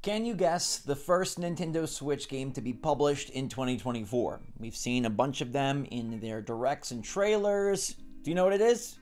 Can you guess the first Nintendo Switch game to be published in 2024? We've seen a bunch of them in their directs and trailers. Do you know what it is?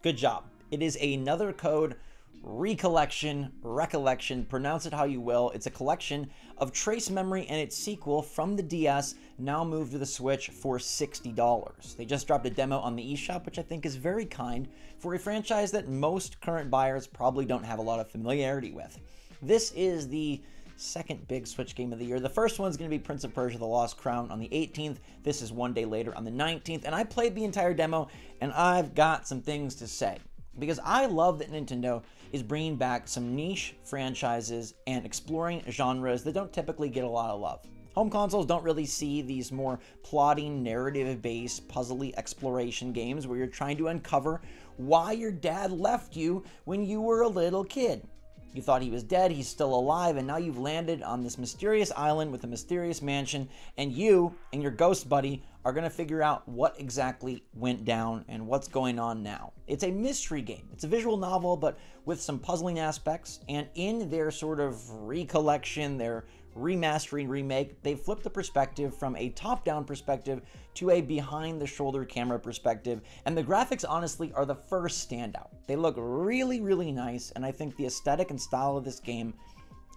Good job. It is another code recollection, recollection, pronounce it how you will. It's a collection of Trace Memory and its sequel from the DS, now moved to the Switch for $60. They just dropped a demo on the eShop, which I think is very kind for a franchise that most current buyers probably don't have a lot of familiarity with. This is the second big Switch game of the year. The first one's going to be Prince of Persia: The Lost Crown on the 18th. This is one day later on the 19th, and I played the entire demo, and I've got some things to say. Because I love that Nintendo is bringing back some niche franchises and exploring genres that don't typically get a lot of love. Home consoles don't really see these more plotting, narrative-based, puzzly exploration games where you're trying to uncover why your dad left you when you were a little kid. You thought he was dead, he's still alive, and now you've landed on this mysterious island with a mysterious mansion, and you and your ghost buddy are going to figure out what exactly went down and what's going on now. It's a mystery game. It's a visual novel, but with some puzzling aspects, and in their sort of recollection, their remastering remake, they flipped the perspective from a top-down perspective to a behind-the-shoulder camera perspective, and the graphics honestly are the first standout. They look really, really nice, and I think the aesthetic and style of this game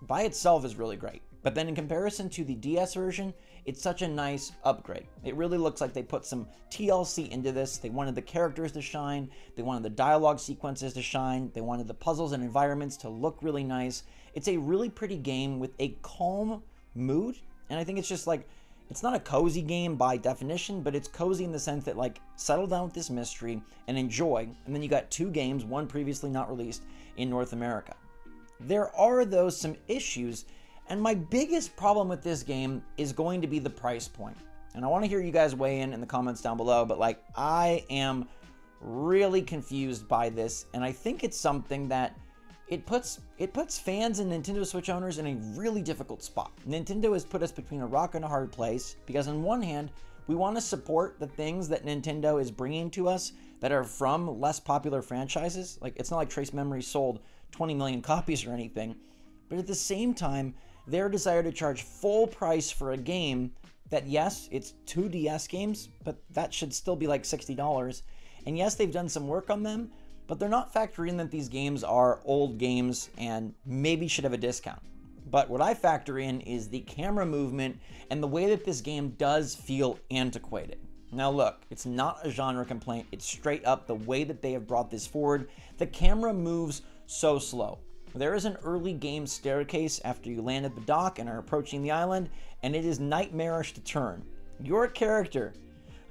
by itself is really great. But then in comparison to the DS version, it's such a nice upgrade. It really looks like they put some TLC into this. They wanted the characters to shine, they wanted the dialogue sequences to shine, they wanted the puzzles and environments to look really nice. It's a really pretty game with a calm mood, and I think it's just like, it's not a cozy game by definition, but it's cozy in the sense that, like, settle down with this mystery and enjoy, and then you got two games, one previously not released in North America. There are, though, some issues, and my biggest problem with this game is going to be the price point. And I want to hear you guys weigh in the comments down below, but like, I am really confused by this, and I think it's something that it puts fans and Nintendo Switch owners in a really difficult spot. Nintendo has put us between a rock and a hard place, because on one hand, we want to support the things that Nintendo is bringing to us that are from less popular franchises. Like, it's not like Trace Memory sold 20 million copies or anything, but at the same time, their desire to charge full price for a game that, yes, it's two DS games, but that should still be like $60. And yes, they've done some work on them, but they're not factoring in that these games are old games and maybe should have a discount. But what I factor in is the camera movement and the way that this game does feel antiquated. Now look, it's not a genre complaint, it's straight up the way that they have brought this forward. The camera moves so slow. There is an early game staircase after you land at the dock and are approaching the island, and it is nightmarish to turn. Your character,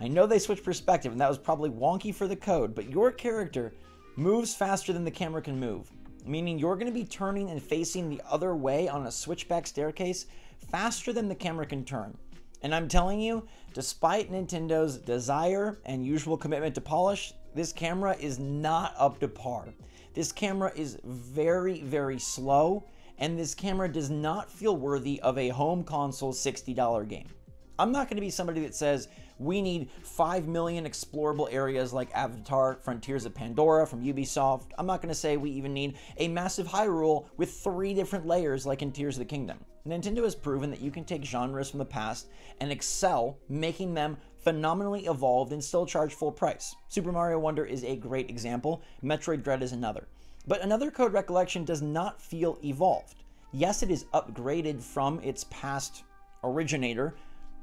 I know they switched perspective and that was probably wonky for the code, but your character moves faster than the camera can move, meaning you're going to be turning and facing the other way on a switchback staircase faster than the camera can turn. And I'm telling you, despite Nintendo's desire and usual commitment to polish, this camera is not up to par. This camera is very, very slow, and this camera does not feel worthy of a home console $60 game. I'm not going to be somebody that says we need 5 million explorable areas like Avatar: Frontiers of Pandora from Ubisoft. I'm not going to say we even need a massive Hyrule with 3 different layers like in Tears of the Kingdom. Nintendo has proven that you can take genres from the past and excel, making them phenomenally evolved and still charge full price. Super Mario Wonder is a great example. Metroid Dread is another. But Another Code Recollection does not feel evolved. Yes, it is upgraded from its past originator,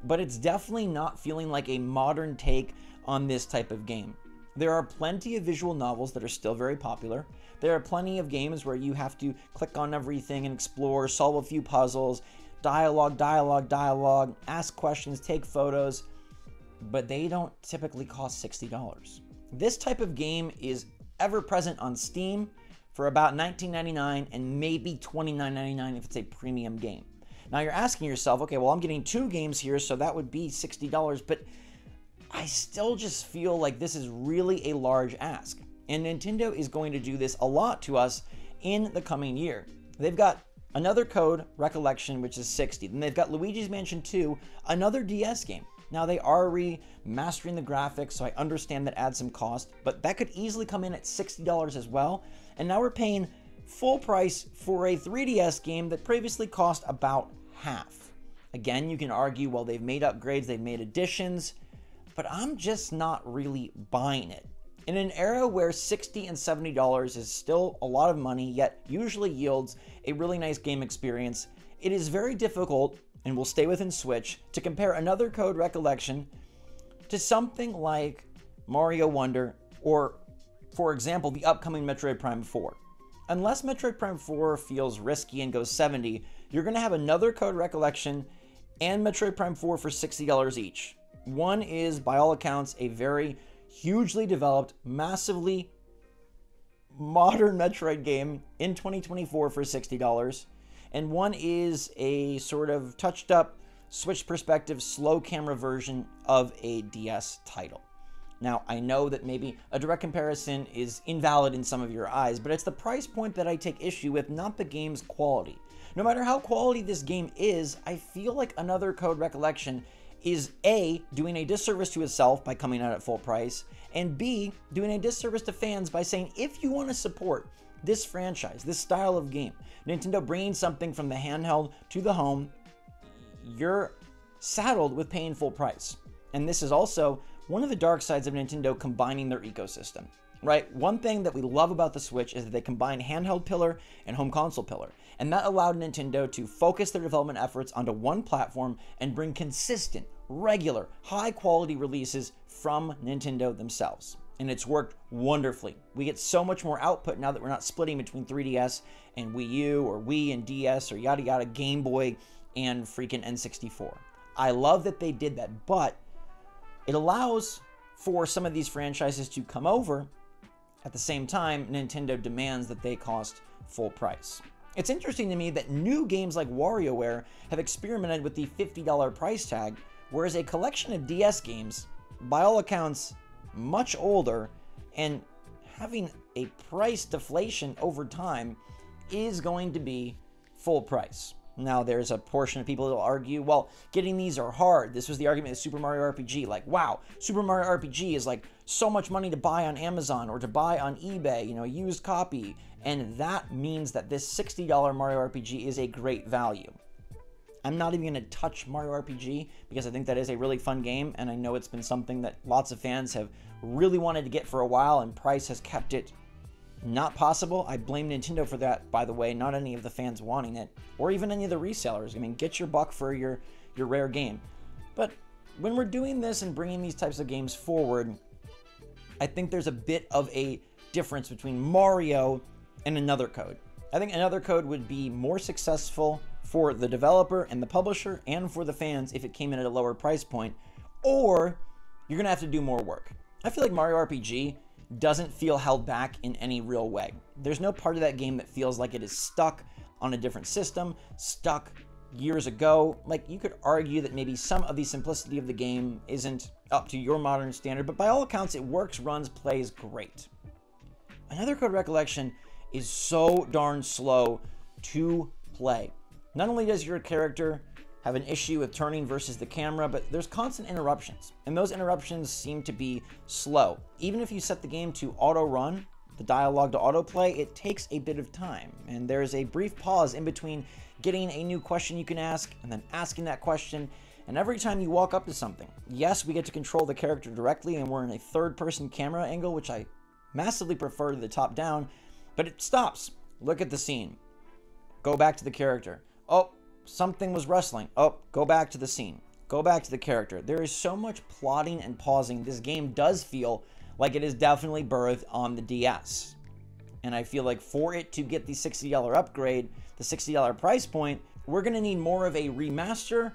but it's definitely not feeling like a modern take on this type of game. There are plenty of visual novels that are still very popular. There are plenty of games where you have to click on everything and explore, solve a few puzzles, dialogue, ask questions, take photos, but they don't typically cost $60. This type of game is ever present on Steam for about $19.99 and maybe $29.99 if it's a premium game. Now you're asking yourself, okay, well, I'm getting 2 games here, so that would be $60, but I still just feel like this is really a large ask. And Nintendo is going to do this a lot to us in the coming year. They've got Another Code Recollection, which is $60. Then they've got Luigi's Mansion 2, another DS game. Now they are remastering the graphics, so I understand that adds some cost, but that could easily come in at $60 as well. And now we're paying full price for a 3DS game that previously cost about half. Again, you can argue, well, they've made upgrades, they've made additions, but I'm just not really buying it. In an era where $60 and $70 is still a lot of money, yet usually yields a really nice game experience, it is very difficult, and we'll stay within Switch, to compare another Code Recollection to something like Mario Wonder or, for example, the upcoming Metroid Prime 4. Unless Metroid Prime 4 feels risky and goes $70, you're going to have another Code Recollection and Metroid Prime 4 for $60 each. One is, by all accounts, a very hugely developed, massively modern Metroid game in 2024 for $60, and one is a sort of touched up, Switch perspective, slow camera version of a DS title. Now, I know that maybe a direct comparison is invalid in some of your eyes, but it's the price point that I take issue with, not the game's quality. No matter how quality this game is, I feel like another Code Recollection is A, doing a disservice to itself by coming out at full price, and B, doing a disservice to fans by saying, if you want to support this franchise, this style of game, Nintendo bringing something from the handheld to the home, you're saddled with paying full price. And this is also one of the dark sides of Nintendo combining their ecosystem, right? One thing that we love about the Switch is that they combine handheld pillar and home console pillar. And that allowed Nintendo to focus their development efforts onto one platform and bring consistent, regular, high-quality releases from Nintendo themselves. And it's worked wonderfully. We get so much more output now that we're not splitting between 3DS and Wii U, or Wii and DS, or yada yada, Game Boy and freaking N64. I love that they did that, but it allows for some of these franchises to come over. At the same time, Nintendo demands that they cost full price. It's interesting to me that new games like WarioWare have experimented with the $50 price tag, whereas a collection of DS games, by all accounts, much older, and having a price deflation over time, is going to be full price. Now, there's a portion of people that will argue, well, getting these are hard. This was the argument of Super Mario RPG. Like, wow, Super Mario RPG is like so much money to buy on Amazon or to buy on eBay, you know, used copy. And that means that this $60 Mario RPG is a great value. I'm not even going to touch Mario RPG because I think that is a really fun game, and I know it's been something that lots of fans have really wanted to get for a while, and price has kept it not possible. I blame Nintendo for that, by the way, not any of the fans wanting it, or even any of the resellers. I mean, get your buck for your rare game. But when we're doing this and bringing these types of games forward, I think there's a bit of a difference between Mario and another Code. I think another Code would be more successful for the developer and the publisher and for the fans if it came in at a lower price point, or you're gonna have to do more work. I feel like Mario RPG doesn't feel held back in any real way. There's no part of that game that feels like it is stuck on a different system, stuck years ago. Like, you could argue that maybe some of the simplicity of the game isn't up to your modern standard, but by all accounts, it works, runs, plays great. Another Code Recollection is so darn slow to play. Not only does your character have an issue with turning versus the camera, but there's constant interruptions, and those interruptions seem to be slow. Even if you set the game to auto run, the dialogue to autoplay, it takes a bit of time, and there's a brief pause in between getting a new question you can ask and then asking that question. And every time you walk up to something, yes, we get to control the character directly, and we're in a third-person camera angle, which I massively prefer to the top-down, but it stops. Look at the scene. Go back to the character. Oh, something was rustling. Oh, go back to the scene. Go back to the character. There is so much plotting and pausing. This game does feel like it is definitely birthed on the DS. And I feel like for it to get the $60 upgrade, the $60 price point, we're going to need more of a remaster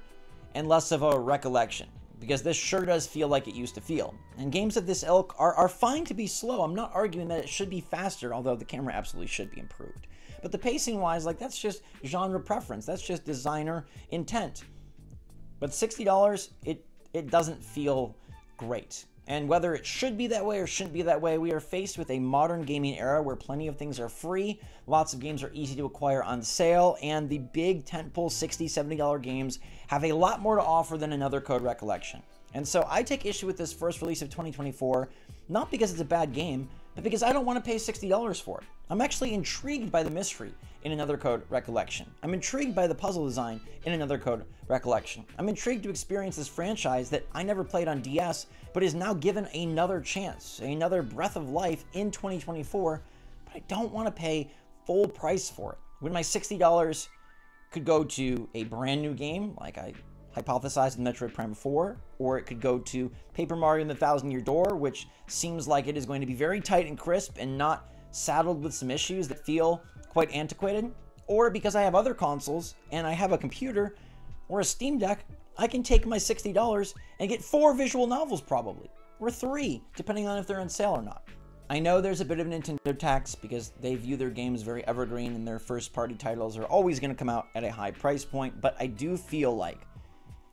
and less of a recollection, because this sure does feel like it used to feel. And games of this ilk are fine to be slow. I'm not arguing that it should be faster, although the camera absolutely should be improved. But the pacing-wise, like, that's just genre preference. That's just designer intent. But $60, it doesn't feel great. And whether it should be that way or shouldn't be that way, we are faced with a modern gaming era where plenty of things are free, lots of games are easy to acquire on sale, and the big tentpole $60, $70 games have a lot more to offer than another Code Recollection. And so I take issue with this first release of 2024, not because it's a bad game, but because I don't want to pay $60 for it. I'm actually intrigued by the mystery in Another Code Recollection. I'm intrigued by the puzzle design in Another Code Recollection. I'm intrigued to experience this franchise that I never played on DS, but is now given another chance, another breath of life in 2024, but I don't want to pay full price for it. When my $60 could go to a brand new game, like I hypothesized in Metroid Prime 4, or it could go to Paper Mario and the Thousand Year Door, which seems like it is going to be very tight and crisp and not saddled with some issues that feel quite antiquated, or because I have other consoles and I have a computer or a Steam Deck, I can take my $60 and get 4 visual novels probably, or 3, depending on if they're on sale or not. I know there's a bit of a Nintendo tax because they view their games very evergreen and their first-party titles are always going to come out at a high price point, but I do feel like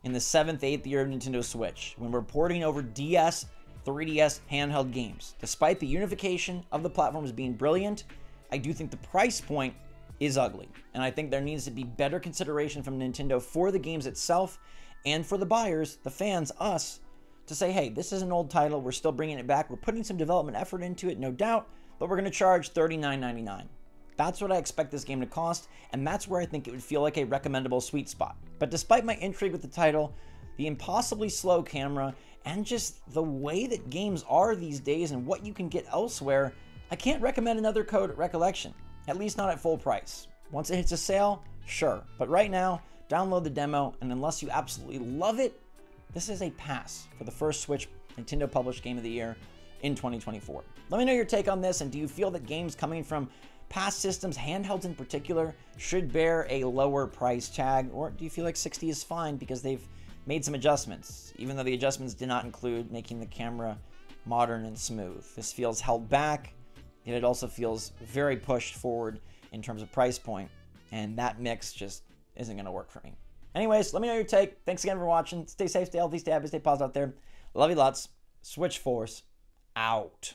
in the 7th, 8th year of Nintendo Switch, when we're porting over DS, 3DS handheld games, despite the unification of the platforms being brilliant, I do think the price point is ugly. And I think there needs to be better consideration from Nintendo for the games itself and for the buyers, the fans, us, to say, hey, this is an old title, we're still bringing it back, we're putting some development effort into it, no doubt, but we're going to charge $39.99. That's what I expect this game to cost, and that's where I think it would feel like a recommendable sweet spot. But despite my intrigue with the title, the impossibly slow camera, and just the way that games are these days and what you can get elsewhere, I can't recommend Another Code Recollection, at least not at full price. Once it hits a sale, sure, but right now, download the demo, and unless you absolutely love it, this is a pass for the first Switch Nintendo published game of the year in 2024. Let me know your take on this, and do you feel that games coming from past systems, handhelds in particular, should bear a lower price tag, or do you feel like 60 is fine because they've made some adjustments, even though the adjustments did not include making the camera modern and smooth? This feels held back, and it also feels very pushed forward in terms of price point, and that mix just isn't going to work for me. Anyways, let me know your take. Thanks again for watching. Stay safe, stay healthy, stay happy, stay positive out there. Love you lots. SwitchForce out.